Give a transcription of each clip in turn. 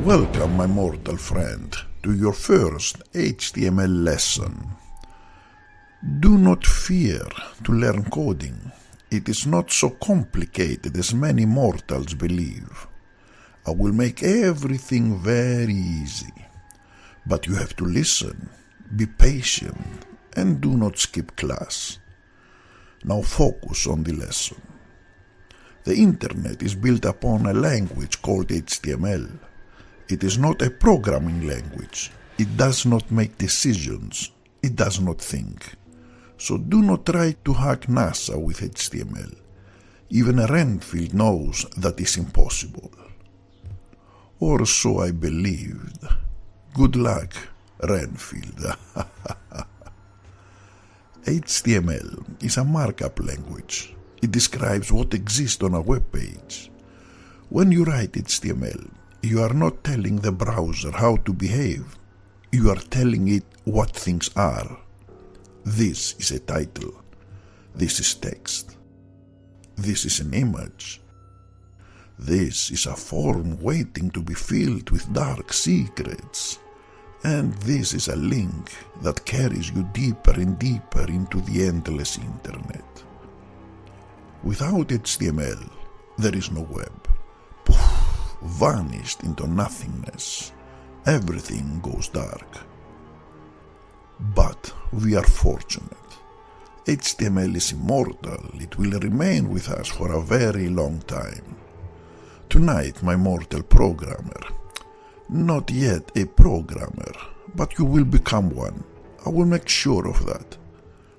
Welcome, my mortal friend, to your first HTML lesson. Do not fear to learn coding. It is not so complicated as many mortals believe. I will make everything very easy. But you have to listen, be patient, and do not skip class. Now focus on the lesson. The internet is built upon a language called HTML. It is not a programming language. It does not make decisions. It does not think. So do not try to hack NASA with HTML. Even a Renfield knows that is impossible. Or so I believed. Good luck, Renfield. HTML is a markup language. It describes what exists on a web page. When you write HTML, you are not telling the browser how to behave. You are telling it what things are. This is a title. This is text. This is an image. This is a form waiting to be filled with dark secrets. And this is a link that carries you deeper and deeper into the endless internet. Without HTML, there is no web. Poof, vanished into nothingness. Everything goes dark. But we are fortunate. HTML is immortal. It will remain with us for a very long time. Tonight, my mortal programmer. Not yet a programmer, but you will become one. I will make sure of that.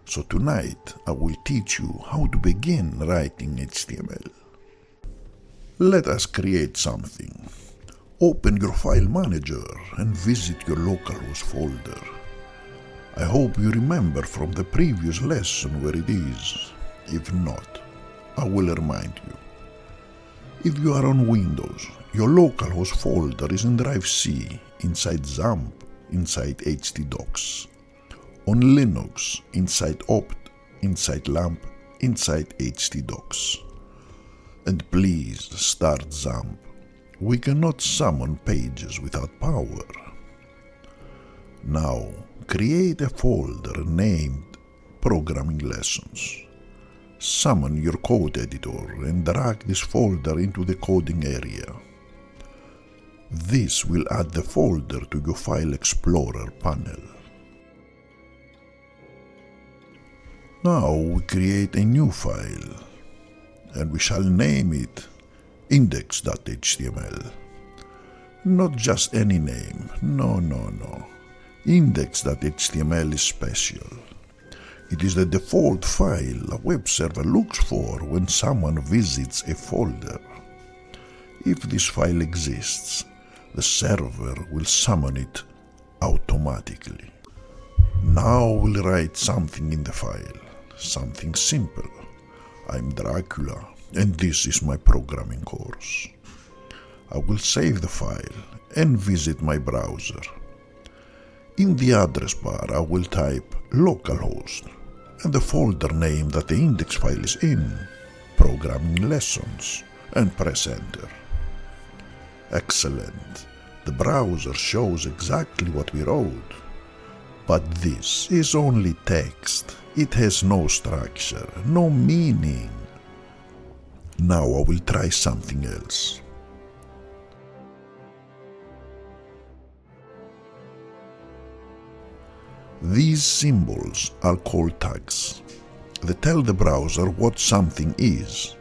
So tonight, I will teach you how to begin writing HTML. Let us create something. Open your file manager and visit your localhost folder. I hope you remember from the previous lesson where it is. If not, I will remind you. If you are on Windows, your localhost folder is in Drive C, inside XAMPP, inside htdocs. On Linux, inside opt, inside lamp, inside htdocs. And please start XAMPP. We cannot summon pages without power. Now, create a folder named Programming Lessons. Summon your code editor and drag this folder into the coding area. This will add the folder to your File Explorer panel. Now we create a new file, and we shall name it index.html. Not just any name, no. Index.html is special. It is the default file a web server looks for when someone visits a folder. If this file exists, the server will summon it automatically. Now we'll write something in the file, something simple. I'm Dracula, and this is my programming course. I will save the file and visit my browser. In the address bar, I will type localhost and the folder name that the index file is in, Programming Lessons, and press enter. Excellent. The browser shows exactly what we wrote. But this is only text. It has no structure, no meaning. Now I will try something else. These symbols are called tags. They tell the browser what something is.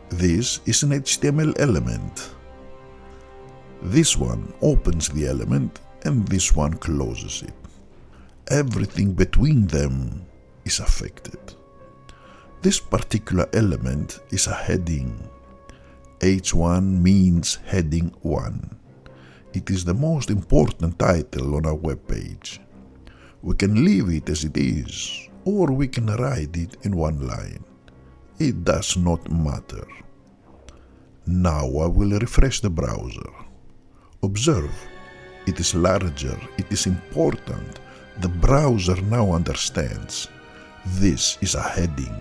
This is an HTML element. This one opens the element and this one closes it. Everything between them is affected. This particular element is a heading. H1 means heading 1. It is the most important title on a web page. We can leave it as it is, or we can write it in one line. It does not matter. Now I will refresh the browser. Observe, it is larger, it is important. The browser now understands. This is a heading.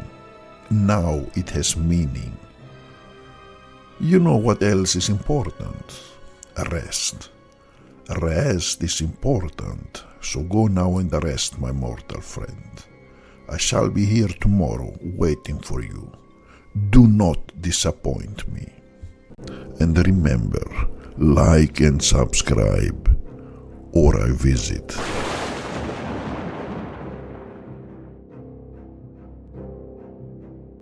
Now it has meaning. You know what else is important? rest. Rest is important, so go now and rest, my mortal friend. I shall be here tomorrow waiting for you. Do not disappoint me. And remember, like and subscribe, or I visit.